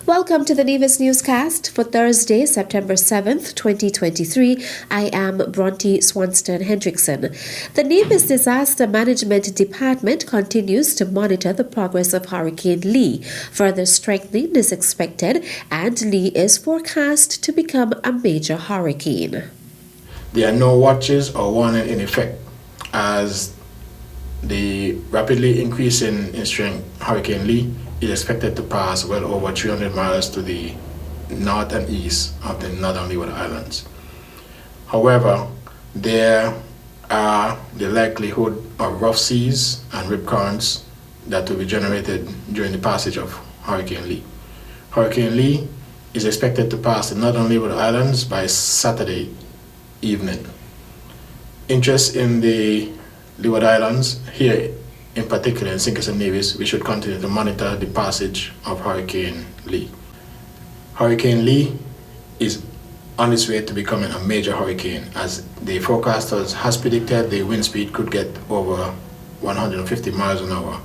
Welcome to the Nevis Newscast for Thursday, September 7th, 2023. I am Bronte Swanston Hendrickson. The Nevis Disaster Management Department continues to monitor the progress of Hurricane Lee. Further strengthening is expected, and Lee is forecast to become a major hurricane. There are no watches or warning in effect as the rapidly increasing in strength Hurricane Lee is expected to pass well over 300 miles to the north and east of the northern Leeward Islands. However, there are the likelihood of rough seas and rip currents that will be generated during the passage of Hurricane Lee. Hurricane Lee is expected to pass the northern Leeward Islands by Saturday evening. Interest in the Leeward Islands, here in particular in St. Kitts and Nevis, we should continue to monitor the passage of Hurricane Lee. Hurricane Lee is on its way to becoming a major hurricane, as the forecasters has predicted the wind speed could get over 150 miles an hour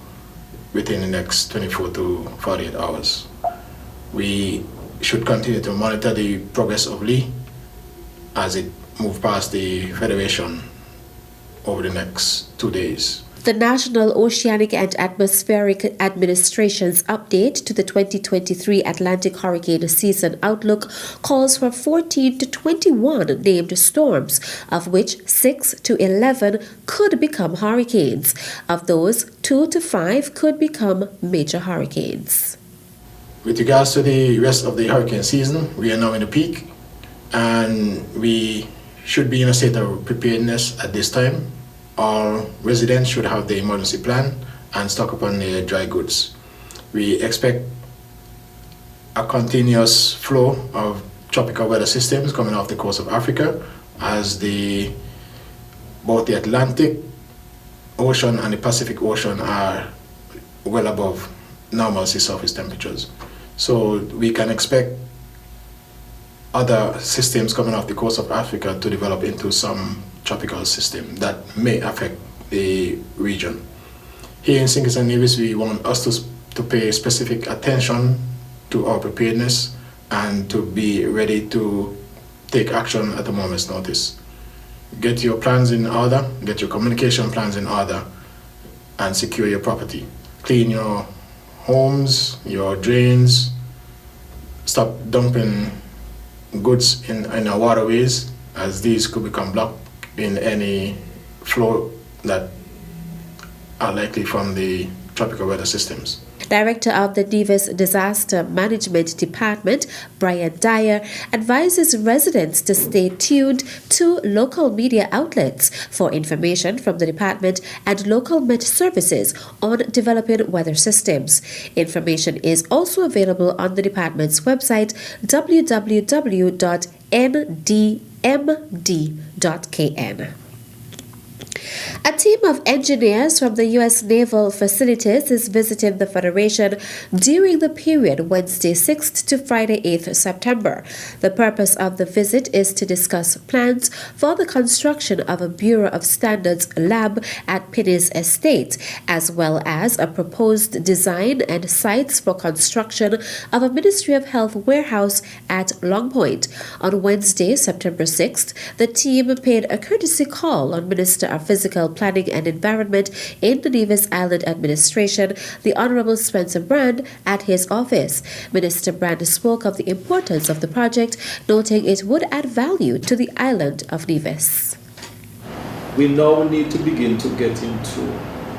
within the next 24 to 48 hours. We should continue to monitor the progress of Lee as it moves past the Federation over the next 2 days. The National Oceanic and Atmospheric Administration's update to the 2023 Atlantic hurricane season outlook calls for 14 to 21 named storms, of which 6 to 11 could become hurricanes. Of those, 2 to 5 could become major hurricanes. With regards to the rest of the hurricane season, we are now in the peak, and we should be in a state of preparedness at this time. All residents should have the emergency plan and stock up on their dry goods. We expect a continuous flow of tropical weather systems coming off the coast of Africa, as both the Atlantic Ocean and the Pacific Ocean are well above normal sea surface temperatures. So we can expect other systems coming off the coast of Africa to develop into some tropical system that may affect the region. Here in St. Kitts and Nevis, we want us to pay specific attention to our preparedness and to be ready to take action at a moment's notice. Get your plans in order, get your communication plans in order, and secure your property. Clean your homes, your drains, stop dumping goods in our waterways, as these could become blocked in any flow that are likely from the tropical weather systems. Director of the Nevis Disaster Management Department, Brian Dyer, advises residents to stay tuned to local media outlets for information from the department and local Met services on developing weather systems. Information is also available on the department's website, www.ndmd.kn. A team of engineers from the U.S. Naval Facilities is visiting the Federation during the period Wednesday 6th to Friday 8th September. The purpose of the visit is to discuss plans for the construction of a Bureau of Standards lab at Pinny's Estate, as well as a proposed design and sites for construction of a Ministry of Health warehouse at Long Point. On Wednesday, September 6th, the team paid a courtesy call on Minister of Physical Planning and Environment in the Nevis Island Administration, the Honorable Spencer Brand, at his office. Minister Brand spoke of the importance of the project, noting it would add value to the island of Nevis. We now need to begin to get into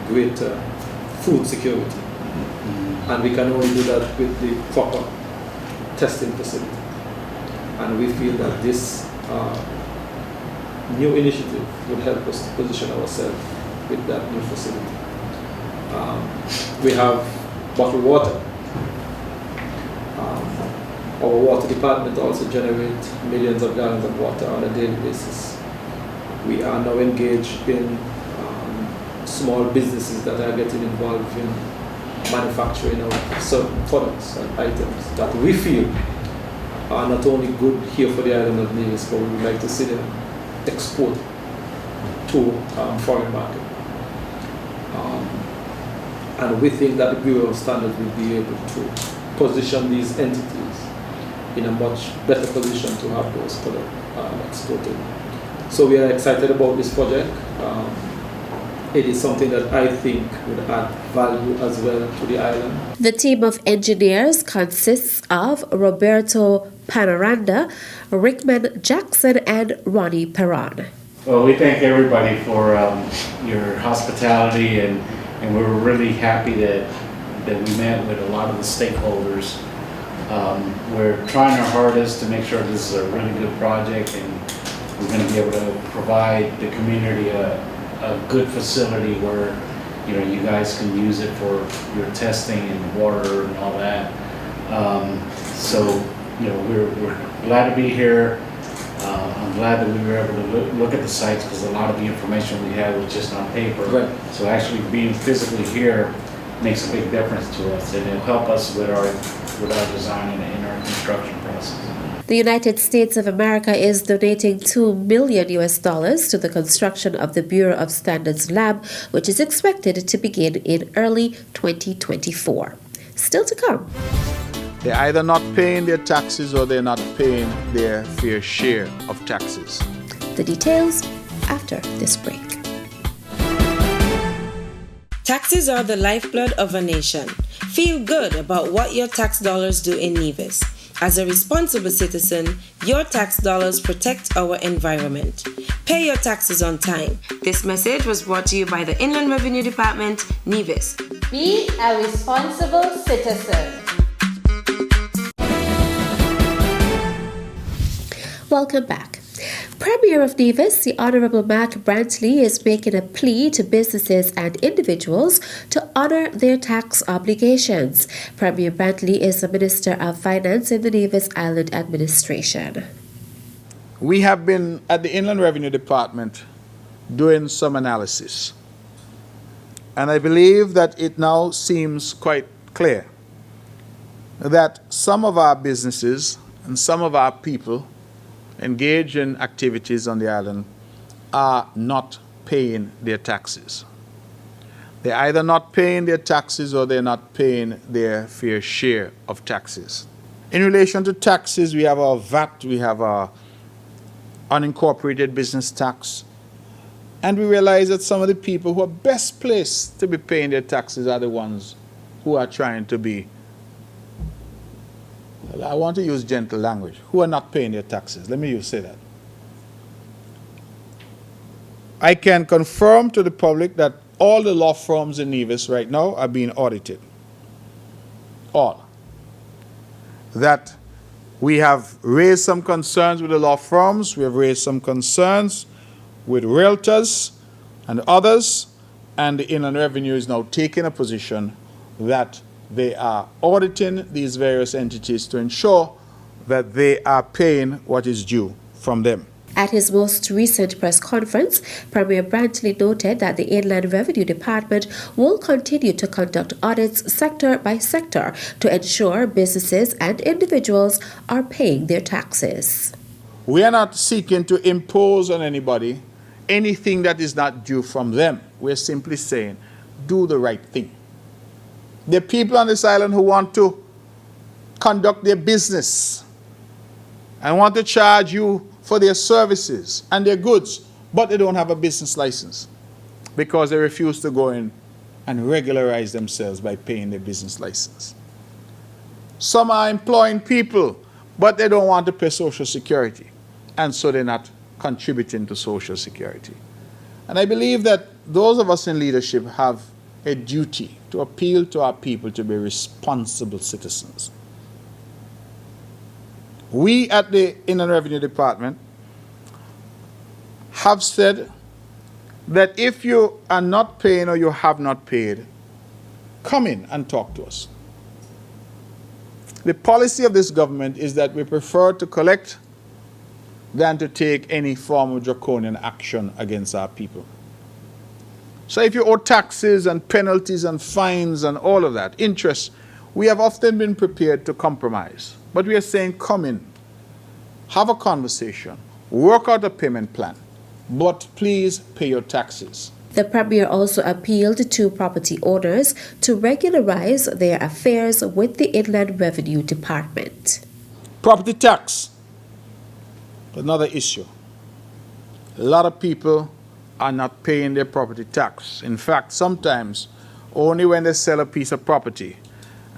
greater food security, and we can only do that with the proper testing facility. And we feel that this new initiative would help us to position ourselves with that new facility. We have bottled water. Our water department also generates millions of gallons of water on a daily basis. We are now engaged in small businesses that are getting involved in manufacturing of certain products and items that we feel are not only good here for the island of Nevis, but we would like to see them export to foreign market. And we think that the Bureau of Standards will be able to position these entities in a much better position to have those products exported. So we are excited about this project. It is something that I think would add value as well to the island. The team of engineers consists of Roberto Panoranda, Rickman Jackson, and Ronnie Perron. Well, we thank everybody for your hospitality, and we're really happy that we met with a lot of the stakeholders. We're trying our hardest to make sure this is a really good project, and we're going to be able to provide the community a good facility where you guys can use it for your testing and water and all that. So we're glad to be here. I'm glad that we were able to look at the sites, because a lot of the information we had was just on paper. Right. So actually being physically here makes a big difference to us, and it'll help us with our design and our construction process. The United States of America is donating $2 million to the construction of the Bureau of Standards Lab, which is expected to begin in early 2024. Still to come. They're either not paying their taxes or they're not paying their fair share of taxes. The details after this break. Taxes are the lifeblood of a nation. Feel good about what your tax dollars do in Nevis. As a responsible citizen, your tax dollars protect our environment. Pay your taxes on time. This message was brought to you by the Inland Revenue Department, Nevis. Be a responsible citizen. Welcome back. Premier of Nevis, the Honourable Mark Brantley, is making a plea to businesses and individuals to honour their tax obligations. Premier Brantley is the Minister of Finance in the Nevis Island Administration. We have been at the Inland Revenue Department doing some analysis. And I believe that it now seems quite clear that some of our businesses and some of our people engaged in activities on the island are not paying their taxes. They're either not paying their taxes or they're not paying their fair share of taxes. In relation to taxes, we have our VAT, we have our unincorporated business tax, and we realize that some of the people who are best placed to be paying their taxes are the ones who are trying to be, I want to use gentle language, who are not paying their taxes. Let me say that. I can confirm to the public that all the law firms in Nevis right now are being audited. All. That we have raised some concerns with the law firms, we have raised some concerns with realtors and others, and the Inland Revenue is now taking a position that they are auditing these various entities to ensure that they are paying what is due from them. At his most recent press conference, Premier Brantley noted that the Inland Revenue Department will continue to conduct audits sector by sector to ensure businesses and individuals are paying their taxes. We are not seeking to impose on anybody anything that is not due from them. We're simply saying, do the right thing. There are people on this island who want to conduct their business and want to charge you for their services and their goods, but they don't have a business license because they refuse to go in and regularize themselves by paying their business license. Some are employing people, but they don't want to pay Social Security, and so they're not contributing to Social Security. And I believe that those of us in leadership have a duty to appeal to our people to be responsible citizens. We at the Inland Revenue Department have said that if you are not paying or you have not paid, come in and talk to us. The policy of this government is that we prefer to collect than to take any form of draconian action against our people. So if you owe taxes and penalties and fines and all of that, interest, we have often been prepared to compromise. But we are saying, come in, have a conversation, work out a payment plan, but please pay your taxes. The Premier also appealed to property owners to regularize their affairs with the Inland Revenue Department. Property tax, another issue. A lot of people are not paying their property tax. In fact, sometimes only when they sell a piece of property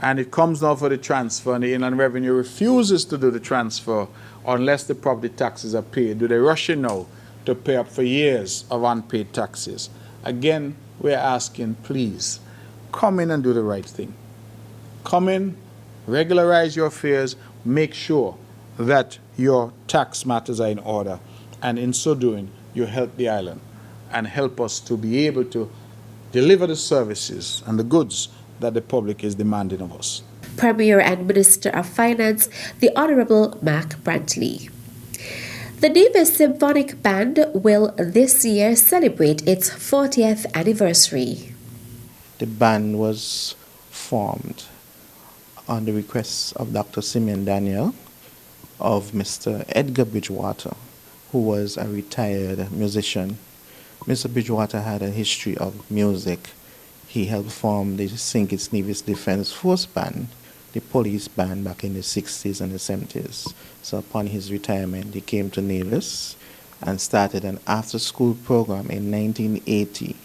and it comes now for the transfer and the Inland Revenue refuses to do the transfer unless the property taxes are paid, do they rush in now to pay up for years of unpaid taxes? Again, we're asking, please, come in and do the right thing. Come in, regularize your affairs, make sure that your tax matters are in order, and in so doing, you help the island and help us to be able to deliver the services and the goods that the public is demanding of us. Premier and Minister of Finance, the Honourable Mac Brantley. The Nevis Symphonic Band will this year celebrate its 40th anniversary. The band was formed on the request of Dr. Simeon Daniel, of Mr. Edgar Bridgewater, who was a retired musician. Mr. Bridgewater had a history of music. He helped form the St. Kitts Nevis Defence Force Band, the police band back in the 60s and the 70s. So upon his retirement, he came to Nevis and started an after-school program in 1980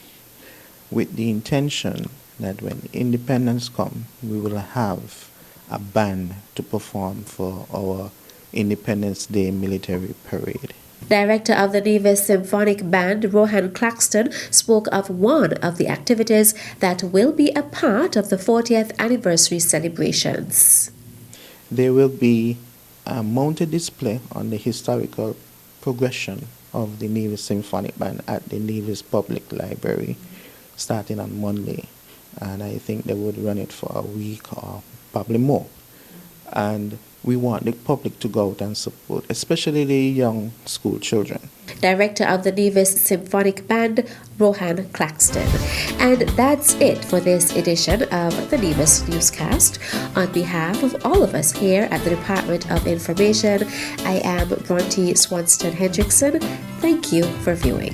with the intention that when independence comes, we will have a band to perform for our Independence Day military parade. Director of the Nevis Symphonic Band, Rohan Claxton, spoke of one of the activities that will be a part of the 40th anniversary celebrations. There will be a mounted display on the historical progression of the Nevis Symphonic Band at the Nevis Public Library starting on Monday. And I think they would run it for a week or probably more. And we want the public to go out and support, especially the young school children. Director of the Nevis Symphonic Band, Rohan Claxton. And that's it for this edition of the Nevis Newscast. On behalf of all of us here at the Department of Information, I am Bronte Swanston Hendrickson. Thank you for viewing.